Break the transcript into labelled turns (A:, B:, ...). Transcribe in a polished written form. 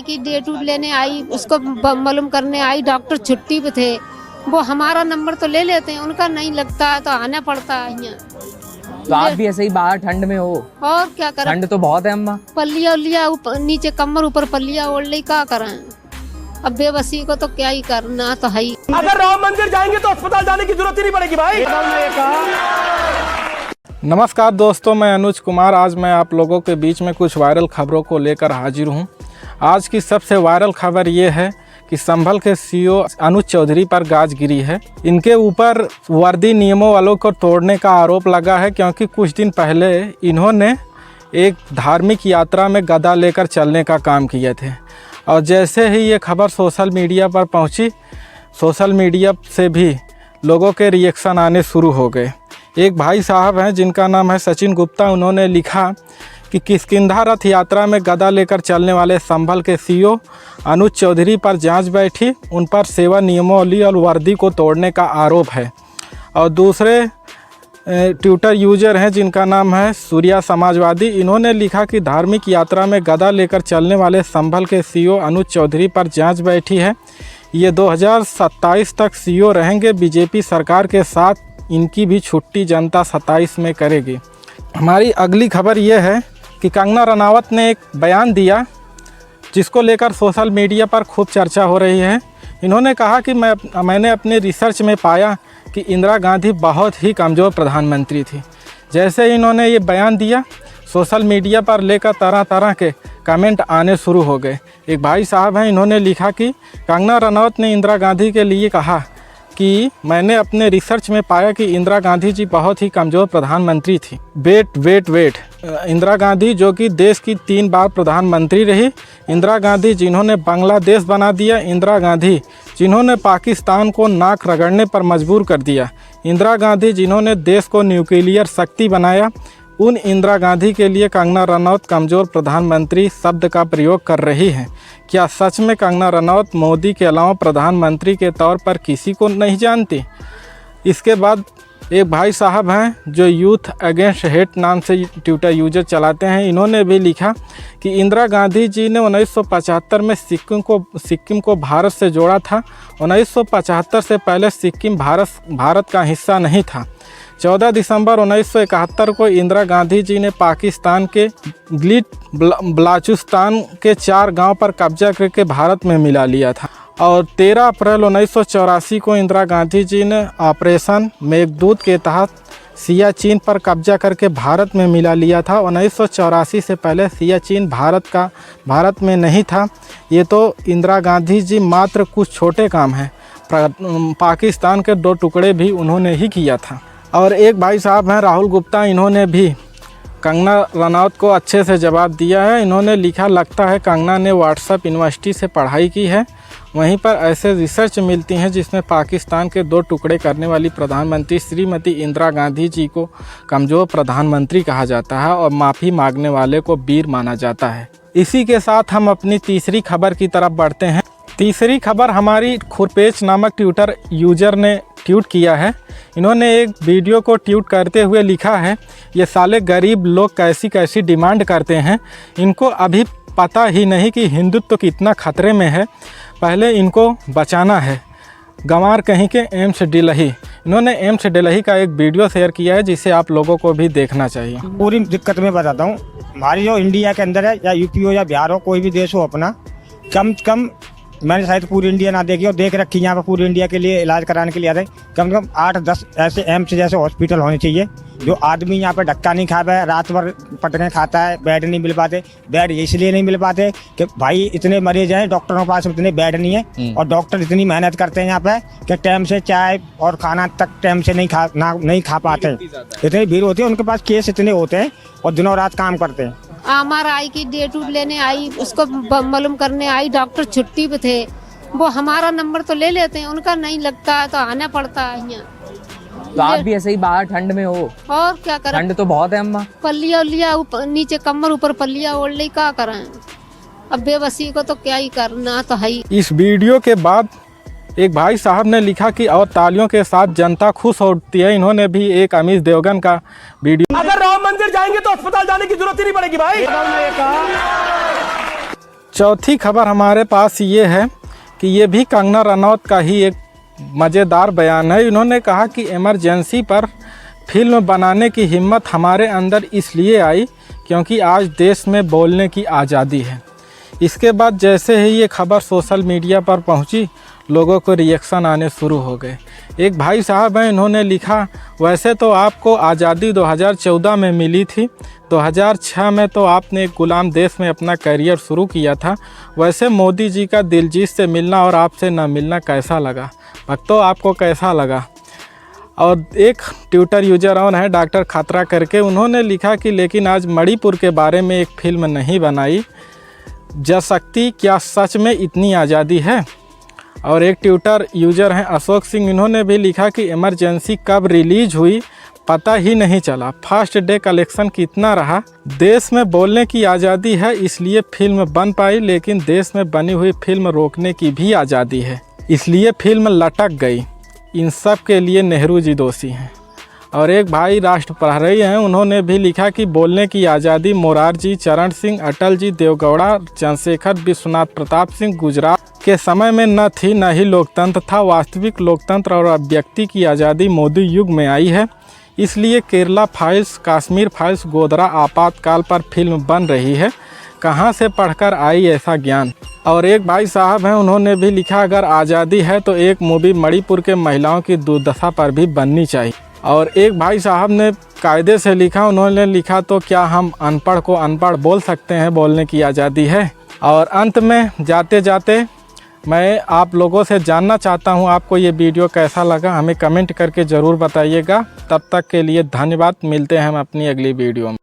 A: MRI की date लेने आई, उसको मालूम करने आई, डॉक्टर छुट्टी पे थे। वो हमारा नंबर तो ले लेते हैं, उनका नहीं लगता है तो आना पड़ता है यहाँ।
B: तो आप भी ऐसे ही बाहर ठंड में हो?
A: और क्या करें,
B: ठंड तो बहुत है अम्मा।
A: पल्लिया उल्लिया नीचे कमर ऊपर पल्लिया ओढ़ ली, क्या करें। अब बेबसी को तो क्या ही करना तो है ही।
C: अगर राम मंदिर जाएंगे तो अस्पताल जाने की जरूरत ही नहीं पड़ेगी भाई।
D: नमस्कार दोस्तों, मैं अनुज कुमार। आज मैं आप लोगों के बीच में कुछ वायरल खबरों को लेकर हाजिर हूं। आज की सबसे वायरल खबर ये है कि संभल के सीईओ अनुज चौधरी पर गाज गिरी है। इनके ऊपर वर्दी नियमों वालों को तोड़ने का आरोप लगा है, क्योंकि कुछ दिन पहले इन्होंने एक धार्मिक यात्रा में गदा लेकर चलने का काम किए थे। और जैसे ही ये खबर सोशल मीडिया पर पहुंची, सोशल मीडिया से भी लोगों के रिएक्शन आने शुरू हो गए। एक भाई साहब हैं जिनका नाम है सचिन गुप्ता, उन्होंने लिखा कि किष्किंधा रथ यात्रा में गदा लेकर चलने वाले संभल के सीईओ अनुज चौधरी पर जांच बैठी, उन पर सेवा नियमावली और वर्दी को तोड़ने का आरोप है। और दूसरे ट्विटर यूजर हैं जिनका नाम है सूर्या समाजवादी, इन्होंने लिखा कि धार्मिक यात्रा में गदा लेकर चलने वाले संभल के सीईओ अनुज चौधरी पर जांच बैठी है। ये 2027 तक सीईओ रहेंगे। बीजेपी सरकार के साथ इनकी भी छुट्टी जनता 27 में करेगी। हमारी अगली खबर यह है कि कंगना रनावत ने एक बयान दिया जिसको लेकर सोशल मीडिया पर खूब चर्चा हो रही है। इन्होंने कहा कि मैंने अपने रिसर्च में पाया कि इंदिरा गांधी बहुत ही कमज़ोर प्रधानमंत्री थी। जैसे ही इन्होंने ये बयान दिया, सोशल मीडिया पर लेकर तरह तरह के कमेंट आने शुरू हो गए। एक भाई साहब हैं, इन्होंने लिखा कि कंगना रनावत ने इंदिरा गांधी के लिए कहा कि मैंने अपने रिसर्च में पाया कि इंदिरा गांधी जी बहुत ही कमज़ोर प्रधानमंत्री थी। वेट इंदिरा गांधी जो कि देश की 3 बार प्रधानमंत्री रही, इंदिरा गांधी जिन्होंने बांग्लादेश बना दिया, इंदिरा गांधी जिन्होंने पाकिस्तान को नाक रगड़ने पर मजबूर कर दिया, इंदिरा गांधी जिन्होंने देश को न्यूक्लियर शक्ति बनाया, उन इंदिरा गांधी के लिए कंगना रनौत कमज़ोर प्रधानमंत्री शब्द का प्रयोग कर रही हैं। क्या सच में कंगना रनौत मोदी के अलावा प्रधानमंत्री के तौर पर किसी को नहीं जानती? इसके बाद एक भाई साहब हैं जो यूथ अगेंस्ट हेट नाम से ट्विटर यूजर चलाते हैं, इन्होंने भी लिखा कि इंदिरा गांधी जी ने 1975 में सिक्किम को भारत से जोड़ा था। 1975 से पहले सिक्किम भारत का हिस्सा नहीं था। 14 दिसंबर 1971 को इंदिरा गांधी जी ने पाकिस्तान के बलूचिस्तान के 4 गांव पर कब्जा करके भारत में मिला लिया था। और 13 अप्रैल 1984 को इंदिरा गांधी जी ने ऑपरेशन मेघदूत के तहत सियाचिन पर कब्जा करके भारत में मिला लिया था। 1984 से पहले सियाचिन भारत में नहीं था। ये तो इंदिरा गांधी जी मात्र कुछ छोटे काम हैं, पाकिस्तान के 2 टुकड़े भी उन्होंने ही किया था। और एक भाई साहब हैं राहुल गुप्ता, इन्होंने भी कंगना रनौत को अच्छे से जवाब दिया है। इन्होंने लिखा, लगता है कंगना ने व्हाट्सएप यूनिवर्सिटी से पढ़ाई की है, वहीं पर ऐसे रिसर्च मिलती हैं जिसमें पाकिस्तान के 2 टुकड़े करने वाली प्रधानमंत्री श्रीमती इंदिरा गांधी जी को कमज़ोर प्रधानमंत्री कहा जाता है और माफ़ी मांगने वाले को वीर माना जाता है। इसी के साथ हम अपनी तीसरी खबर की तरफ बढ़ते हैं। तीसरी खबर हमारी खुरपेच नामक ट्विटर यूजर ने ट्वीट किया है। इन्होंने एक वीडियो को ट्वीट करते हुए लिखा है, ये साले गरीब लोग कैसी कैसी डिमांड करते हैं, इनको अभी पता ही नहीं कि हिंदुत्व कितना खतरे में है, पहले इनको बचाना है। गंवार कहीं के एम्स डिलही। इन्होंने एम्स डिलही का एक वीडियो शेयर किया है जिसे आप लोगों को भी देखना चाहिए।
E: पूरी दिक्कत में बताता हूँ। हमारी जो इंडिया के अंदर है, या यूपी हो या बिहार हो, कोई भी देश हो अपना, कम से कम मैंने शायद पूरी इंडिया ना देखी और देख रखी, यहाँ पर पूरी इंडिया के लिए इलाज कराने के लिए आते कम से कम 8-10 ऐसे एम्स जैसे हॉस्पिटल होने चाहिए। जो आदमी यहाँ पर धक्का नहीं खा पाए, रात भर पटके खाता है, बेड नहीं मिल पाते। बेड इसलिए नहीं मिल पाते कि भाई इतने मरीज हैं, डॉक्टरों के पास इतने बेड नहीं है, और डॉक्टर इतनी मेहनत करते हैं यहाँ पे कि टाइम से चाय और खाना तक टाइम से नहीं खा पाते। इतनी भीड़ होती है, उनके पास केस इतने होते हैं और दिनों रात काम करते हैं।
A: MRI की डेट लेने आई, उसको मालूम करने आई, डॉक्टर छुट्टी पे थे। वो हमारा नंबर तो ले लेते हैं, उनका नहीं लगता है तो आना पड़ता है यहाँ।
B: तो आप भी ऐसे ही बाहर ठंड में हो?
A: और क्या करें,
B: ठंड तो बहुत है अम्मा।
A: पल्लिया उल्लिया नीचे कमर ऊपर पल्लिया ओढ़ ली, क्या करें। अब बेबसी को तो क्या ही करना तो है।
D: इस वीडियो के बाद एक भाई साहब ने लिखा कि और तालियों के साथ जनता खुश होती है। इन्होंने भी एक अमित देवगन का वीडियो।
C: अगर राम मंदिर जाएंगे तो अस्पताल जाने की जरूरत ही नहीं पड़ेगी भाई।
D: चौथी खबर हमारे पास ये है कि ये भी कंगना रनौत का ही एक मज़ेदार बयान है। इन्होंने कहा कि इमरजेंसी पर फिल्म बनाने की हिम्मत हमारे अंदर इसलिए आई क्योंकि आज देश में बोलने की आज़ादी है। इसके बाद जैसे ही ये खबर सोशल मीडिया पर पहुंची, लोगों को रिएक्शन आने शुरू हो गए। एक भाई साहब हैं, इन्होंने लिखा, वैसे तो आपको आज़ादी 2014 में मिली थी, 2006 में तो आपने एक गुलाम देश में अपना करियर शुरू किया था। वैसे मोदी जी का दिलजीत से मिलना और आपसे न मिलना कैसा लगा? भक्तों, आपको कैसा लगा? और एक ट्विटर यूजर और है डॉक्टर खतरा करके, उन्होंने लिखा कि लेकिन आज मणिपुर के बारे में एक फिल्म नहीं बनाई जा सकती, क्या सच में इतनी आज़ादी है? और एक ट्विटर यूजर हैं अशोक सिंह, इन्होंने भी लिखा कि इमरजेंसी कब रिलीज हुई पता ही नहीं चला, फर्स्ट डे कलेक्शन कितना रहा। देश में बोलने की आज़ादी है इसलिए फिल्म बन पाई, लेकिन देश में बनी हुई फिल्म रोकने की भी आज़ादी है, इसलिए फिल्म लटक गई। इन सब के लिए नेहरू जी दोषी हैं। और एक भाई राष्ट्र प्रहरी हैं, उन्होंने भी लिखा कि बोलने की आज़ादी मोरारजी, चरण सिंह, अटल जी, देवगौड़ा, चंद्रशेखर, विश्वनाथ प्रताप सिंह गुजरात के समय में न थी, न ही लोकतंत्र था। वास्तविक लोकतंत्र और अभिव्यक्ति की आज़ादी मोदी युग में आई है, इसलिए केरला फाइल्स, कश्मीर फाइल्स, गोधरा आपातकाल पर फिल्म बन रही है। कहाँ से पढ़कर आई ऐसा ज्ञान? और एक भाई साहब हैं, उन्होंने भी लिखा, अगर आज़ादी है तो एक मूवी मणिपुर के महिलाओं की दुर्दशा पर भी बननी चाहिए। और एक भाई साहब ने कायदे से लिखा, उन्होंने लिखा, तो क्या हम अनपढ़ को अनपढ़ बोल सकते हैं? बोलने की आज़ादी है। और अंत में जाते जाते मैं आप लोगों से जानना चाहता हूं, आपको ये वीडियो कैसा लगा? हमें कमेंट करके ज़रूर बताइएगा। तब तक के लिए धन्यवाद। मिलते हैं हम अपनी अगली वीडियो में।